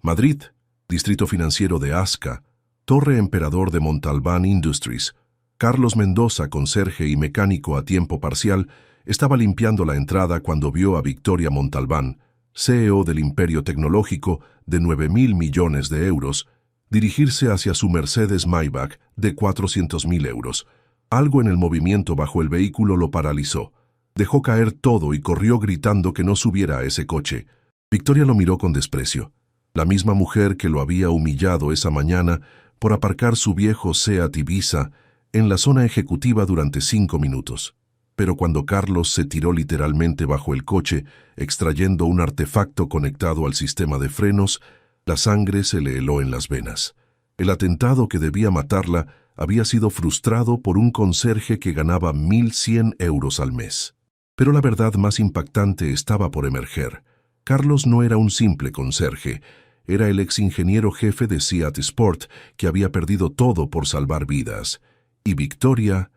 Madrid, Distrito Financiero de Asca, Torre Emperador de Montalbán Industries. Carlos Mendoza, conserje y mecánico a tiempo parcial, estaba limpiando la entrada cuando vio a Victoria Montalbán, CEO del Imperio Tecnológico de 9.000 millones de euros, dirigirse hacia su Mercedes Maybach de 400.000 euros. Algo en el movimiento bajo el vehículo lo paralizó. Dejó caer todo y corrió gritando que no subiera a ese coche. Victoria lo miró con desprecio. La misma mujer que lo había humillado esa mañana por aparcar su viejo Seat Ibiza en la zona ejecutiva durante 5 minutos. Pero cuando Carlos se tiró literalmente bajo el coche, extrayendo un artefacto conectado al sistema de frenos, la sangre se le heló en las venas. El atentado que debía matarla había sido frustrado por un conserje que ganaba 1.100 euros al mes. Pero la verdad más impactante estaba por emerger. Carlos no era un simple conserje, era el exingeniero jefe de Seat Sport que había perdido todo por salvar vidas. Y Victoria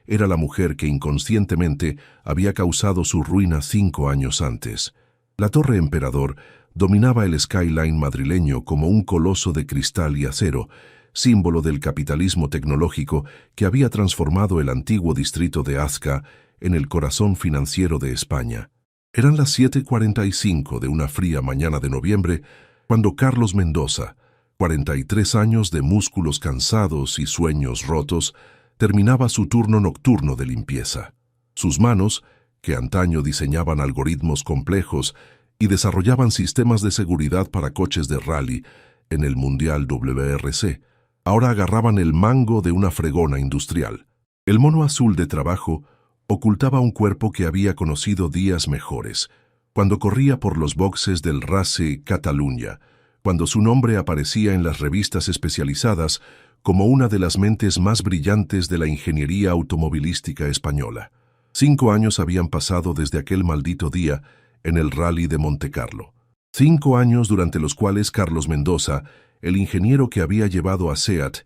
era la mujer que inconscientemente había causado su ruina 5 años antes. La Torre Emperador dominaba el skyline madrileño como un coloso de cristal y acero, símbolo del capitalismo tecnológico que había transformado el antiguo distrito de Asca en el corazón financiero de España. Eran las 7:45 de una fría mañana de noviembre cuando Carlos Mendoza, 43 años de músculos cansados y sueños rotos, terminaba su turno nocturno de limpieza. Sus manos, que antaño diseñaban algoritmos complejos y desarrollaban sistemas de seguridad para coches de rally en el Mundial WRC, ahora agarraban el mango de una fregona industrial. El mono azul de trabajo ocultaba un cuerpo que había conocido días mejores, cuando corría por los boxes del Race Catalunya, cuando su nombre aparecía en las revistas especializadas como una de las mentes más brillantes de la ingeniería automovilística española. 5 años habían pasado desde aquel maldito día en el Rally de Montecarlo. 5 años durante los cuales Carlos Mendoza, el ingeniero que había llevado a Seat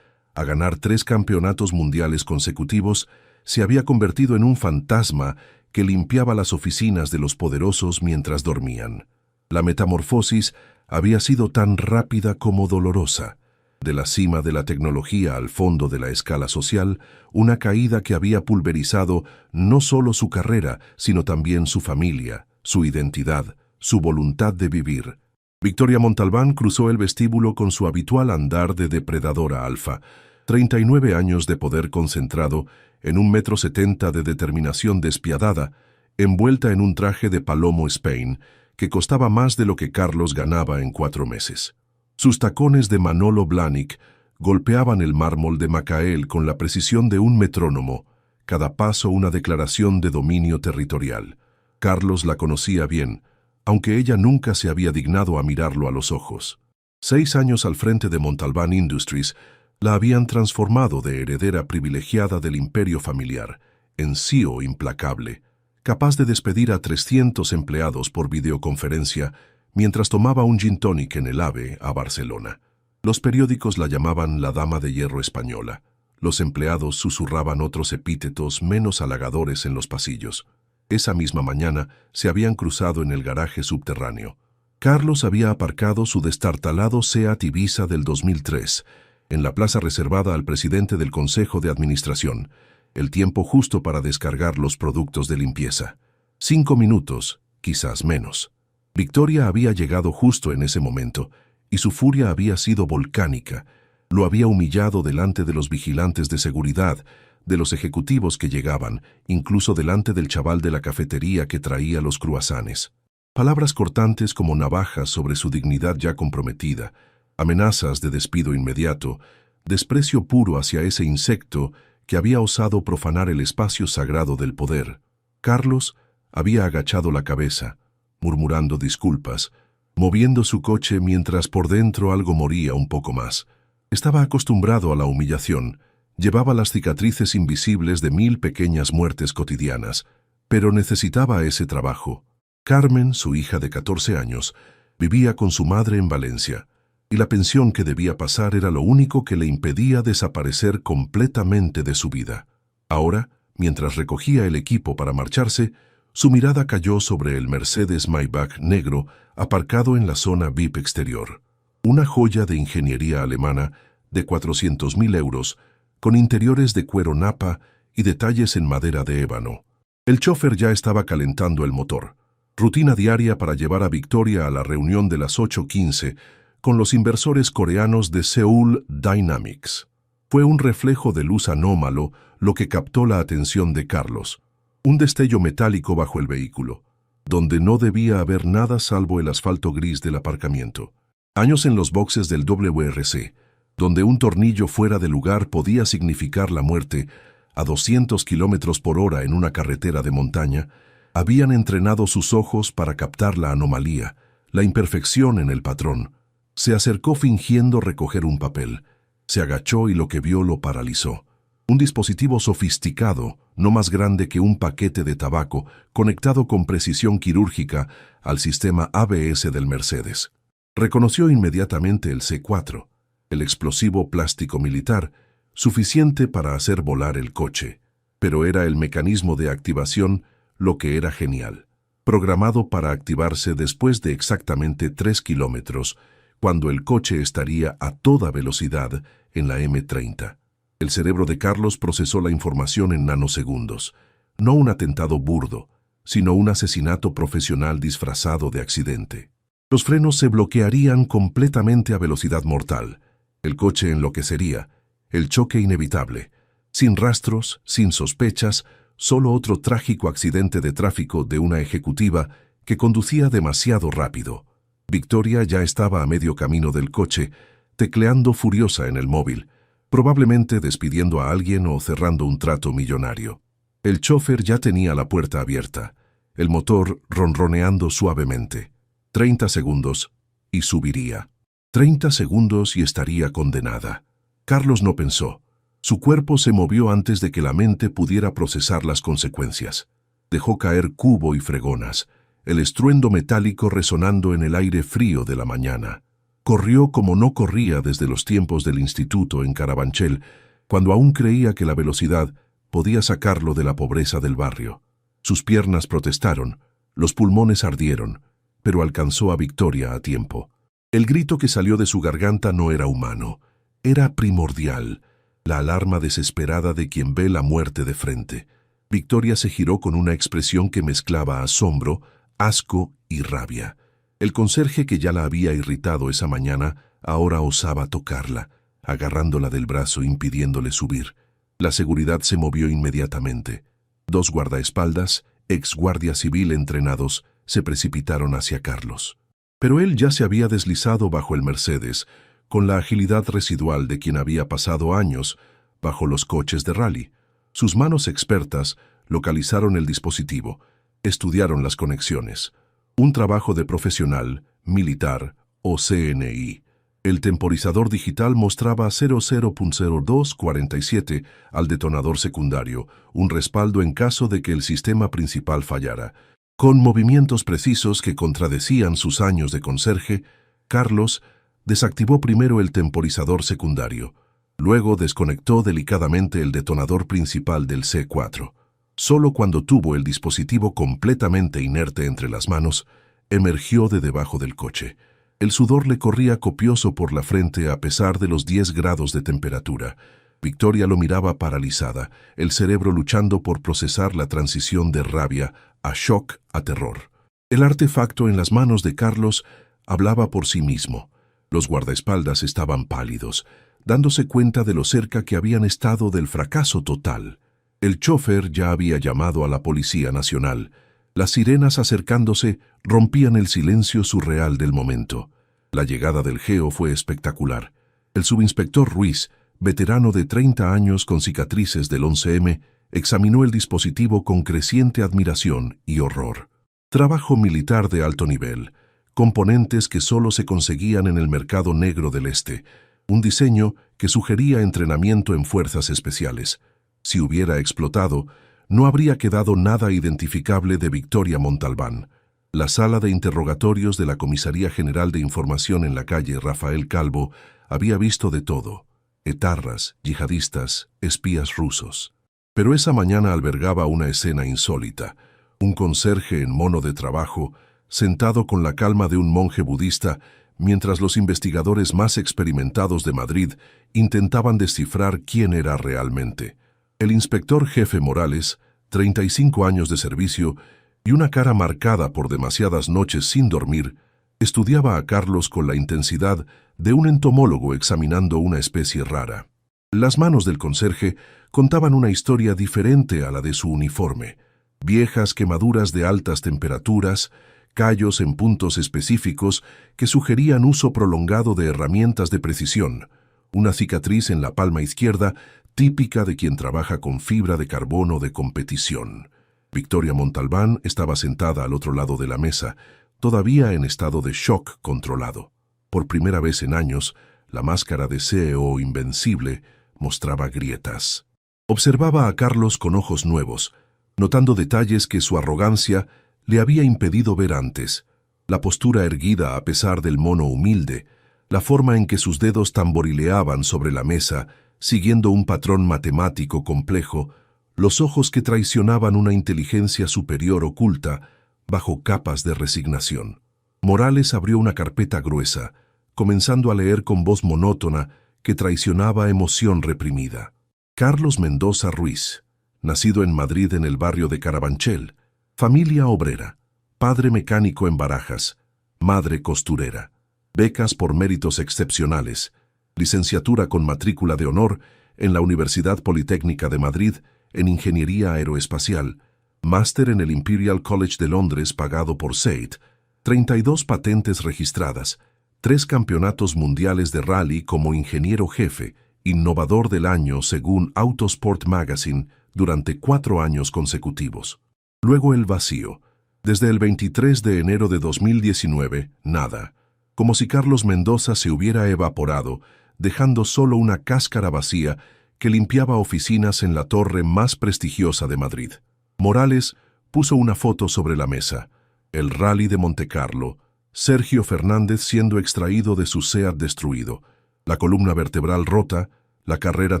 a ganar 3 campeonatos mundiales consecutivos, se había convertido en un fantasma que limpiaba las oficinas de los poderosos mientras dormían. La metamorfosis había sido tan rápida como dolorosa. De la cima de la tecnología al fondo de la escala social, una caída que había pulverizado no solo su carrera, sino también su familia, su identidad, su voluntad de vivir. Victoria Montalbán cruzó el vestíbulo con su habitual andar de depredadora alfa, 39 años de poder concentrado en 1,70 m de determinación despiadada, envuelta en un traje de Palomo Spain que costaba más de lo que Carlos ganaba en 4 meses. Sus tacones de Manolo Blahnik golpeaban el mármol de Macael con la precisión de un metrónomo, cada paso una declaración de dominio territorial. Carlos la conocía bien, aunque ella nunca se había dignado a mirarlo a los ojos. 6 años al frente de Montalbán Industries la habían transformado de heredera privilegiada del imperio familiar en CEO implacable, capaz de despedir a 300 empleados por videoconferencia mientras tomaba un gin tonic en el AVE a Barcelona. Los periódicos la llamaban la Dama de Hierro española. Los empleados susurraban otros epítetos menos halagadores en los pasillos. Esa misma mañana se habían cruzado en el garaje subterráneo. Carlos había aparcado su destartalado Seat Ibiza del 2003 en la plaza reservada al presidente del Consejo de Administración, el tiempo justo para descargar los productos de limpieza. 5 minutos, quizás menos. Victoria había llegado justo en ese momento, y su furia había sido volcánica. Lo había humillado delante de los vigilantes de seguridad, de los ejecutivos que llegaban, incluso delante del chaval de la cafetería que traía los cruasanes. Palabras cortantes como navajas sobre su dignidad ya comprometida, amenazas de despido inmediato, desprecio puro hacia ese insecto que había osado profanar el espacio sagrado del poder. Carlos había agachado la cabeza, murmurando disculpas, moviendo su coche mientras por dentro algo moría un poco más. Estaba acostumbrado a la humillación, llevaba las cicatrices invisibles de 1000 pequeñas muertes cotidianas, pero necesitaba ese trabajo. Carmen, su hija de 14 años, vivía con su madre en Valencia, y la pensión que debía pasar era lo único que le impedía desaparecer completamente de su vida. Ahora, mientras recogía el equipo para marcharse, Su mirada cayó sobre el Mercedes Maybach negro aparcado en la zona VIP exterior. Una joya de ingeniería alemana de 400.000 euros, con interiores de cuero napa y detalles en madera de ébano. El chofer ya estaba calentando el motor. Rutina diaria para llevar a Victoria a la reunión de las 8:15 con los inversores coreanos de Seoul Dynamics. Fue un reflejo de luz anómalo lo que captó la atención de Carlos. Un destello metálico bajo el vehículo, donde no debía haber nada salvo el asfalto gris del aparcamiento. Años en los boxes del WRC, donde un tornillo fuera de lugar podía significar la muerte a 200 km/h en una carretera de montaña, habían entrenado sus ojos para captar la anomalía, la imperfección en el patrón. Se acercó fingiendo recoger un papel. Se agachó y lo que vio lo paralizó. Un dispositivo sofisticado, no más grande que un paquete de tabaco, conectado con precisión quirúrgica al sistema ABS del Mercedes. Reconoció inmediatamente el C4, el explosivo plástico militar, suficiente para hacer volar el coche. Pero era el mecanismo de activación lo que era genial. Programado para activarse después de exactamente 3 kilómetros, cuando el coche estaría a toda velocidad en la M30. El cerebro de Carlos procesó la información en nanosegundos. No un atentado burdo, sino un asesinato profesional disfrazado de accidente. Los frenos se bloquearían completamente a velocidad mortal. El coche enloquecería. El choque inevitable. Sin rastros, sin sospechas, solo otro trágico accidente de tráfico de una ejecutiva que conducía demasiado rápido. Victoria ya estaba a medio camino del coche, tecleando furiosa en el móvil, probablemente despidiendo a alguien o cerrando un trato millonario. El chofer ya tenía la puerta abierta, el motor ronroneando suavemente. 30 segundos y subiría. 30 segundos y estaría condenada. Carlos no pensó. Su cuerpo se movió antes de que la mente pudiera procesar las consecuencias. Dejó caer cubo y fregonas, el estruendo metálico resonando en el aire frío de la mañana. Corrió como no corría desde los tiempos del instituto en Carabanchel, cuando aún creía que la velocidad podía sacarlo de la pobreza del barrio. Sus piernas protestaron, los pulmones ardieron, pero alcanzó a Victoria a tiempo. El grito que salió de su garganta no era humano, era primordial, la alarma desesperada de quien ve la muerte de frente. Victoria se giró con una expresión que mezclaba asombro, asco y rabia. El conserje que ya la había irritado esa mañana ahora osaba tocarla, agarrándola del brazo impidiéndole subir. La seguridad se movió inmediatamente. 2 guardaespaldas, ex guardia civil entrenados, se precipitaron hacia Carlos. Pero él ya se había deslizado bajo el Mercedes, con la agilidad residual de quien había pasado años bajo los coches de rally. Sus manos expertas localizaron el dispositivo, estudiaron las conexiones. Un trabajo de profesional, militar o CNI. El temporizador digital mostraba 00.0247 al detonador secundario, un respaldo en caso de que el sistema principal fallara. Con movimientos precisos que contradecían sus años de conserje, Carlos desactivó primero el temporizador secundario. Luego desconectó delicadamente el detonador principal del C4. Solo cuando tuvo el dispositivo completamente inerte entre las manos, emergió de debajo del coche. El sudor le corría copioso por la frente a pesar de los 10 grados de temperatura. Victoria lo miraba paralizada, el cerebro luchando por procesar la transición de rabia a shock a terror. El artefacto en las manos de Carlos hablaba por sí mismo. Los guardaespaldas estaban pálidos, dándose cuenta de lo cerca que habían estado del fracaso total. El chofer ya había llamado a la Policía Nacional. Las sirenas acercándose rompían el silencio surreal del momento. La llegada del GEO fue espectacular. El subinspector Ruiz, veterano de 30 años con cicatrices del 11M, examinó el dispositivo con creciente admiración y horror. Trabajo militar de alto nivel, componentes que solo se conseguían en el mercado negro del este, un diseño que sugería entrenamiento en fuerzas especiales. Si hubiera explotado, no habría quedado nada identificable de Victoria Montalbán. La sala de interrogatorios de la Comisaría General de Información en la calle Rafael Calvo había visto de todo: etarras, yihadistas, espías rusos. Pero esa mañana albergaba una escena insólita, Un conserje en mono de trabajo, sentado con la calma de un monje budista, mientras los investigadores más experimentados de Madrid intentaban descifrar quién era realmente. El inspector jefe Morales, 35 años de servicio y una cara marcada por demasiadas noches sin dormir, estudiaba a Carlos con la intensidad de un entomólogo examinando una especie rara. Las manos del conserje contaban una historia diferente a la de su uniforme. Viejas quemaduras de altas temperaturas, callos en puntos específicos que sugerían uso prolongado de herramientas de precisión, una cicatriz en la palma izquierda típica de quien trabaja con fibra de carbono de competición. Victoria Montalbán estaba sentada al otro lado de la mesa, todavía en estado de shock controlado. Por primera vez en años, la máscara de CEO invencible mostraba grietas. Observaba a Carlos con ojos nuevos, notando detalles que su arrogancia le había impedido ver antes. La postura erguida a pesar del mono humilde, la forma en que sus dedos tamborileaban sobre la mesa, siguiendo un patrón matemático complejo, los ojos que traicionaban una inteligencia superior oculta bajo capas de resignación. Morales abrió una carpeta gruesa, comenzando a leer con voz monótona que traicionaba emoción reprimida. Carlos Mendoza Ruiz, nacido en Madrid en el barrio de Carabanchel, familia obrera, padre mecánico en Barajas, madre costurera, becas por méritos excepcionales, licenciatura con matrícula de honor en la Universidad Politécnica de Madrid en Ingeniería Aeroespacial, máster en el Imperial College de Londres pagado por SAIT, 32 patentes registradas, 3 campeonatos mundiales de rally como ingeniero jefe, innovador del año según Autosport Magazine durante 4 años consecutivos. Luego el vacío. Desde el 23 de enero de 2019, nada. Como si Carlos Mendoza se hubiera evaporado, dejando solo una cáscara vacía que limpiaba oficinas en la torre más prestigiosa de Madrid. Morales puso una foto sobre la mesa. El Rally de Montecarlo. Sergio Fernández siendo extraído de su SEAT destruido. La columna vertebral rota, la carrera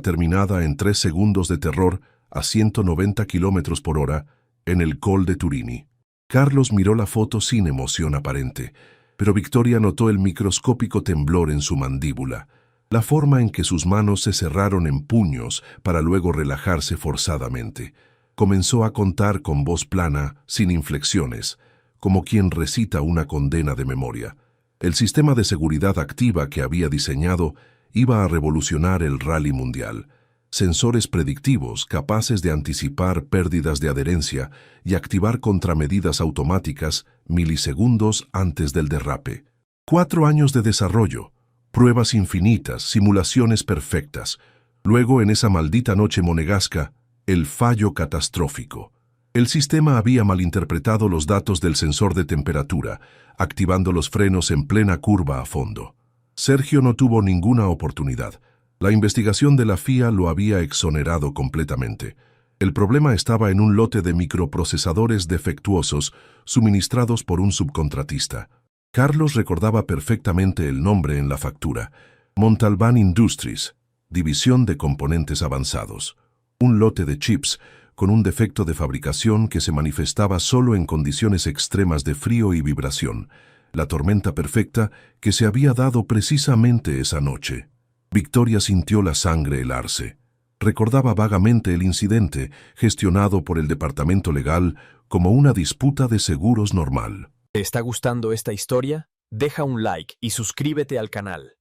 terminada en 3 segundos de terror a 190 km por hora en el Col de Turini. Carlos miró la foto sin emoción aparente, pero Victoria notó el microscópico temblor en su mandíbula, la forma en que sus manos se cerraron en puños para luego relajarse forzadamente. Comenzó a contar con voz plana, sin inflexiones, como quien recita una condena de memoria. El sistema de seguridad activa que había diseñado iba a revolucionar el rally mundial. Sensores predictivos capaces de anticipar pérdidas de adherencia y activar contramedidas automáticas milisegundos antes del derrape. 4 años de desarrollo, pruebas infinitas, simulaciones perfectas. Luego, en esa maldita noche monegasca, el fallo catastrófico. El sistema había malinterpretado los datos del sensor de temperatura, activando los frenos en plena curva a fondo. Sergio no tuvo ninguna oportunidad. La investigación de la FIA lo había exonerado completamente. El problema estaba en un lote de microprocesadores defectuosos suministrados por un subcontratista. Carlos recordaba perfectamente el nombre en la factura: Montalbán Industries, División de Componentes Avanzados. Un lote de chips con un defecto de fabricación que se manifestaba solo en condiciones extremas de frío y vibración, la tormenta perfecta que se había dado precisamente esa noche. Victoria sintió la sangre helarse. Recordaba vagamente el incidente, gestionado por el departamento legal como una disputa de seguros normal. ¿Te está gustando esta historia? Deja un like y suscríbete al canal.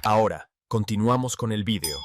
Ahora, continuamos con el vídeo.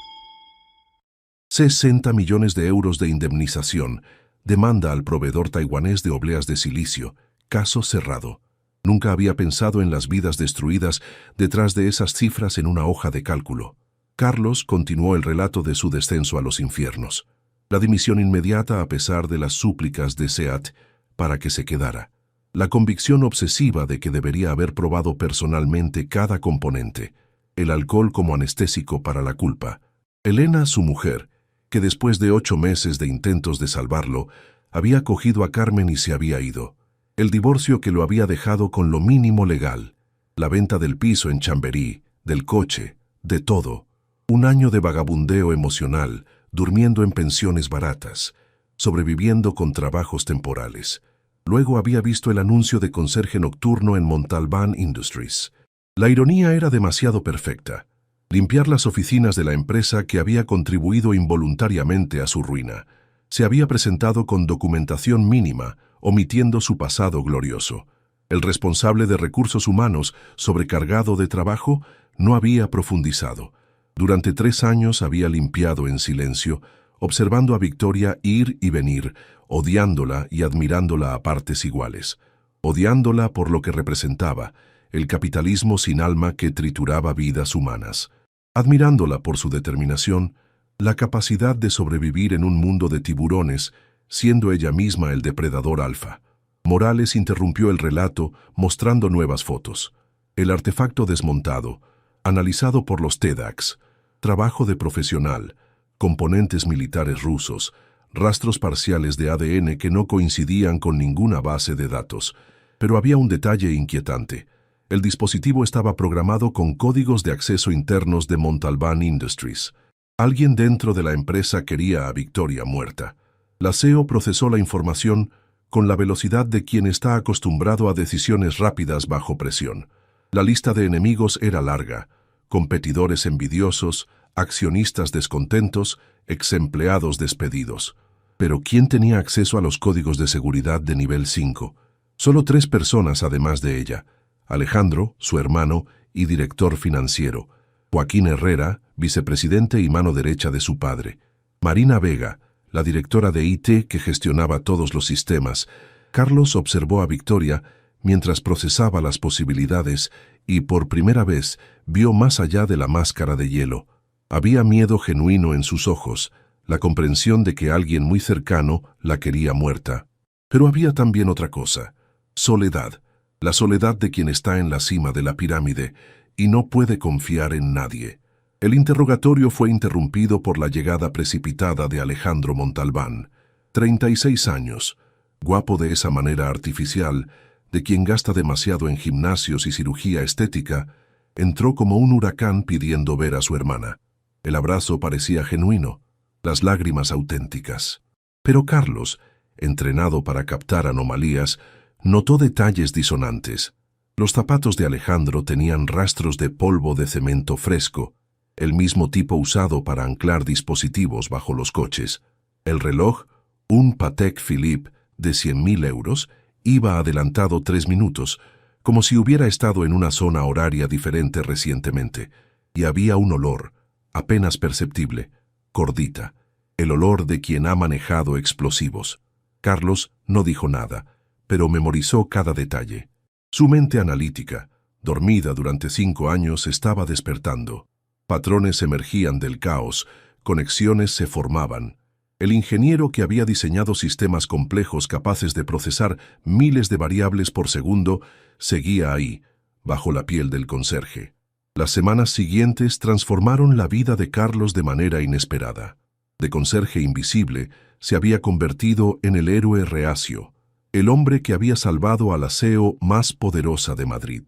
60 millones de euros de indemnización. Demanda al proveedor taiwanés de obleas de silicio. Caso cerrado. Nunca había pensado en las vidas destruidas detrás de esas cifras en una hoja de cálculo. Carlos continuó el relato de su descenso a los infiernos. La dimisión inmediata a pesar de las súplicas de SEAT para que se quedara. La convicción obsesiva de que debería haber probado personalmente cada componente. El alcohol como anestésico para la culpa. Elena, su mujer, que después de 8 meses de intentos de salvarlo, había cogido a Carmen y se había ido. El divorcio que lo había dejado con lo mínimo legal. La venta del piso en Chamberí, del coche, de todo. Un año de vagabundeo emocional, durmiendo en pensiones baratas, sobreviviendo con trabajos temporales. Luego había visto el anuncio de conserje nocturno en Montalbán Industries. La ironía era demasiado perfecta. Limpiar las oficinas de la empresa que había contribuido involuntariamente a su ruina. Se había presentado con documentación mínima, omitiendo su pasado glorioso. El responsable de recursos humanos, sobrecargado de trabajo, no había profundizado. Durante 3 años había limpiado en silencio, observando a Victoria ir y venir, odiándola y admirándola a partes iguales. Odiándola por lo que representaba, el capitalismo sin alma que trituraba vidas humanas. Admirándola por su determinación, la capacidad de sobrevivir en un mundo de tiburones, siendo ella misma el depredador alfa. Morales interrumpió el relato mostrando nuevas fotos. El artefacto desmontado, analizado por los TEDx, trabajo de profesional, componentes militares rusos, rastros parciales de ADN que no coincidían con ninguna base de datos. Pero había un detalle inquietante. El dispositivo estaba programado con códigos de acceso internos de Montalbán Industries. Alguien dentro de la empresa quería a Victoria muerta. La CEO procesó la información con la velocidad de quien está acostumbrado a decisiones rápidas bajo presión. La lista de enemigos era larga: competidores envidiosos, accionistas descontentos, exempleados despedidos. Pero ¿quién tenía acceso a los códigos de seguridad de nivel 5? Solo 3 personas además de ella: Alejandro, su hermano y director financiero; Joaquín Herrera, vicepresidente y mano derecha de su padre; Marina Vega, la directora de IT que gestionaba todos los sistemas. Carlos observó a Victoria mientras procesaba las posibilidades y, por primera vez, vio más allá de la máscara de hielo. Había miedo genuino en sus ojos, la comprensión de que alguien muy cercano la quería muerta. Pero había también otra cosa: soledad. La soledad de quien está en la cima de la pirámide y no puede confiar en nadie. El interrogatorio fue interrumpido por la llegada precipitada de Alejandro Montalbán. 36 años, guapo de esa manera artificial, de quien gasta demasiado en gimnasios y cirugía estética, entró como un huracán pidiendo ver a su hermana. El abrazo parecía genuino, las lágrimas auténticas. Pero Carlos, entrenado para captar anomalías, notó detalles disonantes. Los zapatos de Alejandro tenían rastros de polvo de cemento fresco, el mismo tipo usado para anclar dispositivos bajo los coches. El reloj, un Patek Philippe de 100.000 euros, iba adelantado 3 minutos, como si hubiera estado en una zona horaria diferente recientemente. Y había un olor, apenas perceptible, cordita, el olor de quien ha manejado explosivos. Carlos no dijo nada, pero memorizó cada detalle. Su mente analítica, dormida durante 5 años, estaba despertando. Patrones emergían del caos, conexiones se formaban. El ingeniero que había diseñado sistemas complejos capaces de procesar miles de variables por segundo seguía ahí, bajo la piel del conserje. Las semanas siguientes transformaron la vida de Carlos de manera inesperada. De conserje invisible se había convertido en el héroe reacio, el hombre que había salvado a la CEO más poderosa de Madrid.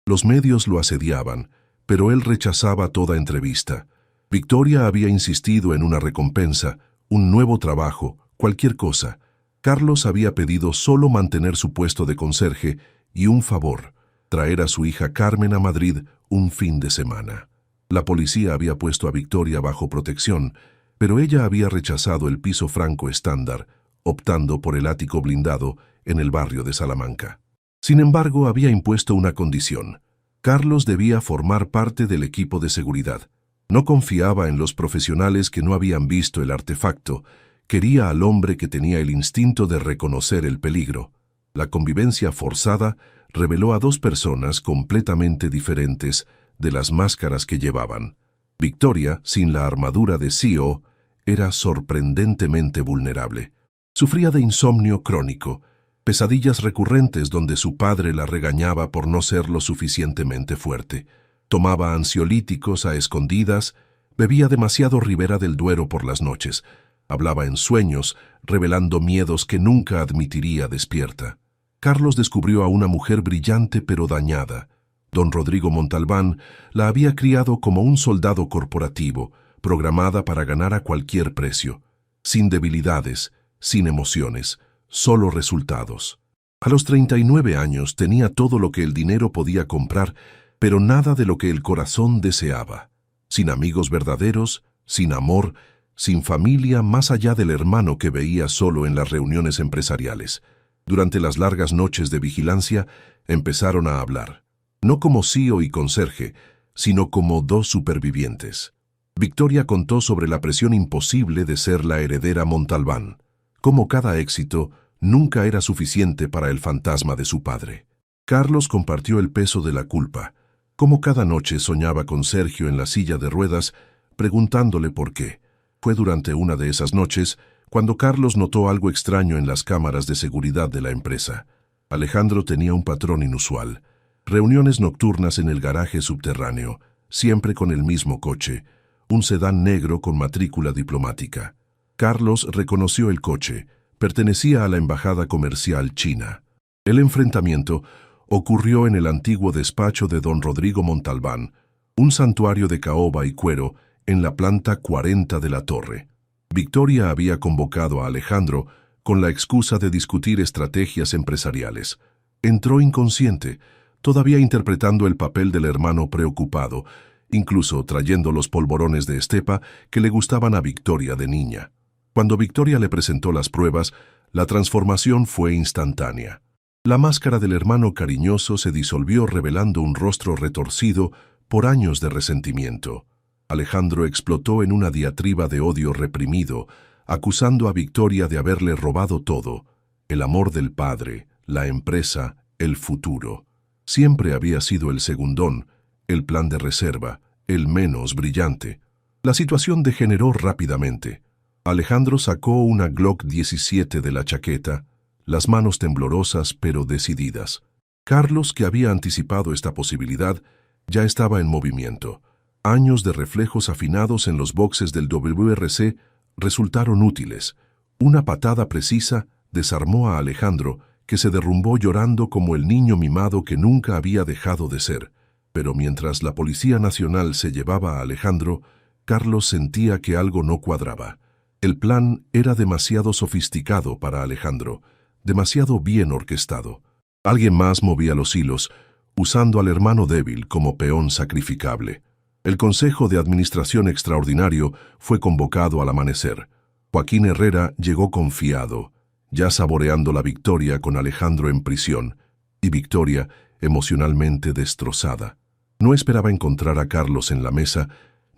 Los medios lo asediaban, pero él rechazaba toda entrevista. Victoria había insistido en una recompensa, un nuevo trabajo, cualquier cosa. Carlos había pedido solo mantener su puesto de conserje y un favor: traer a su hija Carmen a Madrid un fin de semana. La policía había puesto a Victoria bajo protección, pero ella había rechazado el piso franco estándar, optando por el ático blindado en el barrio de Salamanca. Sin embargo, había impuesto una condición: Carlos debía formar parte del equipo de seguridad. No confiaba en los profesionales que no habían visto el artefacto, quería al hombre que tenía el instinto de reconocer el peligro. La convivencia forzada reveló a 2 personas completamente diferentes de las máscaras que llevaban. Victoria, sin la armadura de CEO, era sorprendentemente vulnerable. Sufría de insomnio crónico, pesadillas recurrentes donde su padre la regañaba por no ser lo suficientemente fuerte. Tomaba ansiolíticos a escondidas, bebía demasiado Ribera del Duero por las noches, hablaba en sueños, revelando miedos que nunca admitiría despierta. Carlos descubrió a una mujer brillante pero dañada. Don Rodrigo Montalbán la había criado como un soldado corporativo, programada para ganar a cualquier precio, sin debilidades, sin emociones, solo resultados. A los 39 años tenía todo lo que el dinero podía comprar, pero nada de lo que el corazón deseaba. Sin amigos verdaderos, sin amor, sin familia más allá del hermano que veía solo en las reuniones empresariales. Durante las largas noches de vigilancia empezaron a hablar, no como CEO y conserje, sino como dos supervivientes. Victoria contó sobre la presión imposible de ser la heredera Montalbán, cómo cada éxito nunca era suficiente para el fantasma de su padre. Carlos compartió el peso de la culpa, cómo cada noche soñaba con Sergio en la silla de ruedas, preguntándole por qué. Fue durante una de esas noches cuando Carlos notó algo extraño en las cámaras de seguridad de la empresa. Alejandro tenía un patrón inusual: reuniones nocturnas en el garaje subterráneo, siempre con el mismo coche, un sedán negro con matrícula diplomática. Carlos reconoció el coche. Pertenecía a la embajada comercial china. El enfrentamiento ocurrió en el antiguo despacho de don Rodrigo Montalbán, un santuario de caoba y cuero en la planta 40 de la torre. Victoria había convocado a Alejandro con la excusa de discutir estrategias empresariales. Entró inconsciente, todavía interpretando el papel del hermano preocupado, incluso trayendo los polvorones de estepa que le gustaban a Victoria de niña. Cuando Victoria le presentó las pruebas, la transformación fue instantánea. La máscara del hermano cariñoso se disolvió revelando un rostro retorcido por años de resentimiento. Alejandro explotó en una diatriba de odio reprimido, acusando a Victoria de haberle robado todo: el amor del padre, la empresa, el futuro. Siempre había sido el segundón, el plan de reserva, el menos brillante. La situación degeneró rápidamente. Alejandro sacó una Glock 17 de la chaqueta, las manos temblorosas pero decididas. Carlos, que había anticipado esta posibilidad, ya estaba en movimiento. Años de reflejos afinados en los boxes del WRC resultaron útiles. Una patada precisa desarmó a Alejandro, que se derrumbó llorando como el niño mimado que nunca había dejado de ser. Pero mientras la Policía Nacional se llevaba a Alejandro, Carlos sentía que algo no cuadraba. El plan era demasiado sofisticado para Alejandro, demasiado bien orquestado. Alguien más movía los hilos, usando al hermano débil como peón sacrificable. El Consejo de Administración Extraordinario fue convocado al amanecer. Joaquín Herrera llegó confiado, ya saboreando la victoria con Alejandro en prisión, y Victoria emocionalmente destrozada. No esperaba encontrar a Carlos en la mesa,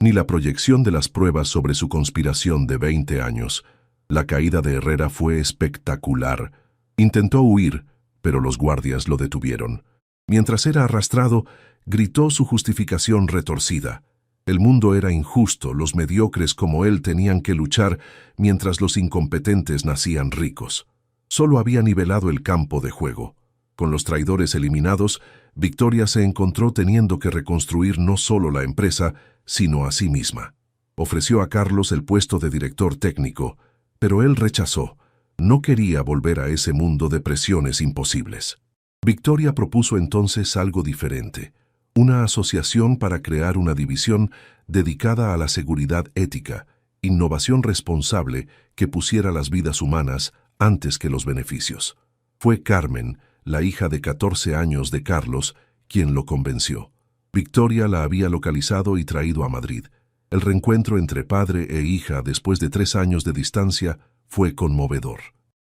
ni la proyección de las pruebas sobre su conspiración de 20 años. La caída de Herrera fue espectacular. Intentó huir, pero los guardias lo detuvieron. Mientras era arrastrado, gritó su justificación retorcida. El mundo era injusto, los mediocres como él tenían que luchar, mientras los incompetentes nacían ricos. Solo había nivelado el campo de juego. Con los traidores eliminados, Victoria se encontró teniendo que reconstruir no solo la empresa, sino a sí misma. Ofreció a Carlos el puesto de director técnico, pero él rechazó. No quería volver a ese mundo de presiones imposibles. Victoria propuso entonces algo diferente: una asociación para crear una división dedicada a la seguridad ética, innovación responsable que pusiera las vidas humanas antes que los beneficios. Fue Carmen, la hija de 14 años de Carlos, quien lo convenció. Victoria la había localizado y traído a Madrid. El reencuentro entre padre e hija después de 3 años de distancia fue conmovedor.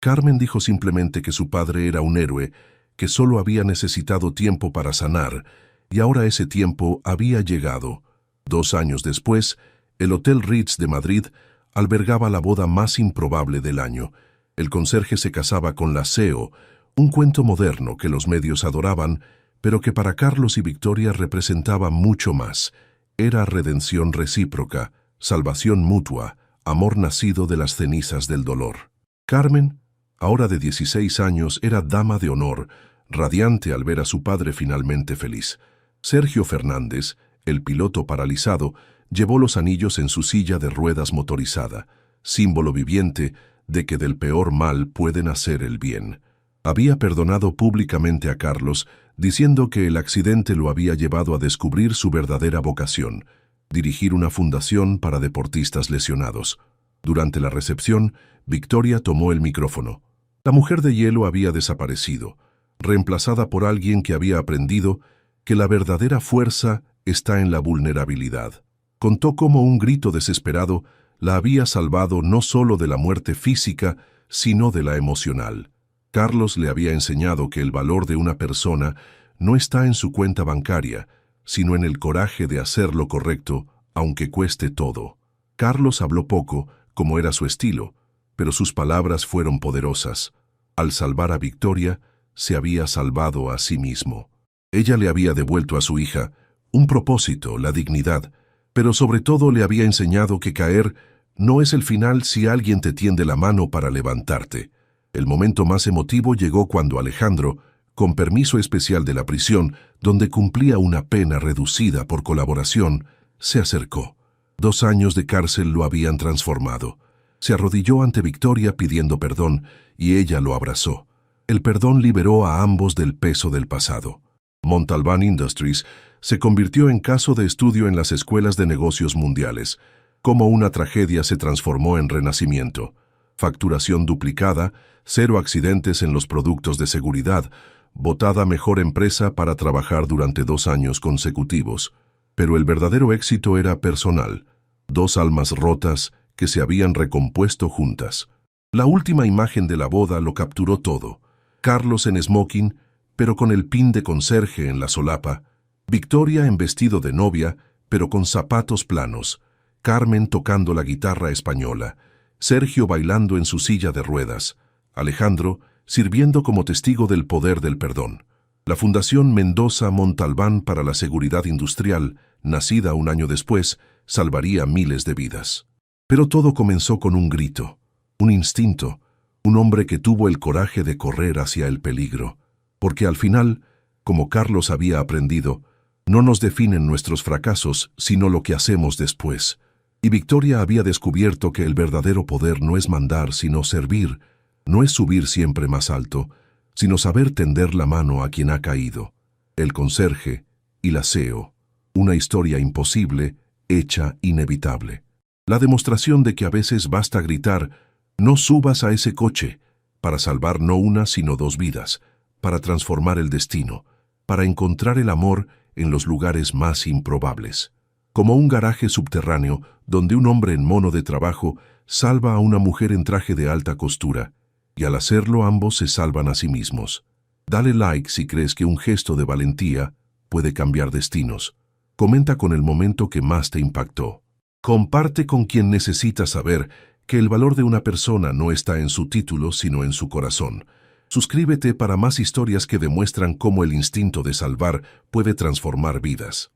Carmen dijo simplemente que su padre era un héroe, que solo había necesitado tiempo para sanar, y ahora ese tiempo había llegado. 2 años después, el Hotel Ritz de Madrid albergaba la boda más improbable del año. El conserje se casaba con la CEO, un cuento moderno que los medios adoraban, pero que para Carlos y Victoria representaba mucho más. Era redención recíproca, salvación mutua, amor nacido de las cenizas del dolor. Carmen, ahora de 16 años, era dama de honor, radiante al ver a su padre finalmente feliz. Sergio Fernández, el piloto paralizado, llevó los anillos en su silla de ruedas motorizada, símbolo viviente de que del peor mal puede nacer el bien. Había perdonado públicamente a Carlos, diciendo que el accidente lo había llevado a descubrir su verdadera vocación: dirigir una fundación para deportistas lesionados. Durante la recepción, Victoria tomó el micrófono. La mujer de hielo había desaparecido, reemplazada por alguien que había aprendido que la verdadera fuerza está en la vulnerabilidad. Contó cómo un grito desesperado la había salvado no solo de la muerte física, sino de la emocional. Carlos le había enseñado que el valor de una persona no está en su cuenta bancaria, sino en el coraje de hacer lo correcto, aunque cueste todo. Carlos habló poco, como era su estilo, pero sus palabras fueron poderosas. Al salvar a Victoria, se había salvado a sí mismo. Ella le había devuelto a su hija un propósito, la dignidad, pero sobre todo le había enseñado que caer no es el final si alguien te tiende la mano para levantarte. El momento más emotivo llegó cuando Alejandro, con permiso especial de la prisión, donde cumplía una pena reducida por colaboración, se acercó. 2 años de cárcel lo habían transformado. Se arrodilló ante Victoria pidiendo perdón, y ella lo abrazó. El perdón liberó a ambos del peso del pasado. Montalbán Industries se convirtió en caso de estudio en las escuelas de negocios mundiales. Cómo una tragedia se transformó en renacimiento. Facturación duplicada, 0 accidentes en los productos de seguridad, votada mejor empresa para trabajar durante 2 años consecutivos. Pero el verdadero éxito era personal. 2 almas rotas que se habían recompuesto juntas. La última imagen de la boda lo capturó todo. Carlos en smoking, pero con el pin de conserje en la solapa. Victoria en vestido de novia, pero con zapatos planos. Carmen tocando la guitarra española. Sergio bailando en su silla de ruedas. Alejandro sirviendo como testigo del poder del perdón. La Fundación Mendoza Montalbán para la Seguridad Industrial, nacida 1 año después, salvaría miles de vidas. Pero todo comenzó con un grito, un instinto, un hombre que tuvo el coraje de correr hacia el peligro. Porque al final, como Carlos había aprendido, no nos definen nuestros fracasos, sino lo que hacemos después. Y Victoria había descubierto que el verdadero poder no es mandar, sino servir, no es subir siempre más alto, sino saber tender la mano a quien ha caído. El conserje y la aseo, una historia imposible, hecha inevitable. La demostración de que a veces basta gritar, no subas a ese coche, para salvar no una sino 2 vidas, para transformar el destino, para encontrar el amor en los lugares más improbables. Como un garaje subterráneo donde un hombre en mono de trabajo salva a una mujer en traje de alta costura, y al hacerlo ambos se salvan a sí mismos. Dale like si crees que un gesto de valentía puede cambiar destinos. Comenta con el momento que más te impactó. Comparte con quien necesita saber que el valor de una persona no está en su título, sino en su corazón. Suscríbete para más historias que demuestran cómo el instinto de salvar puede transformar vidas.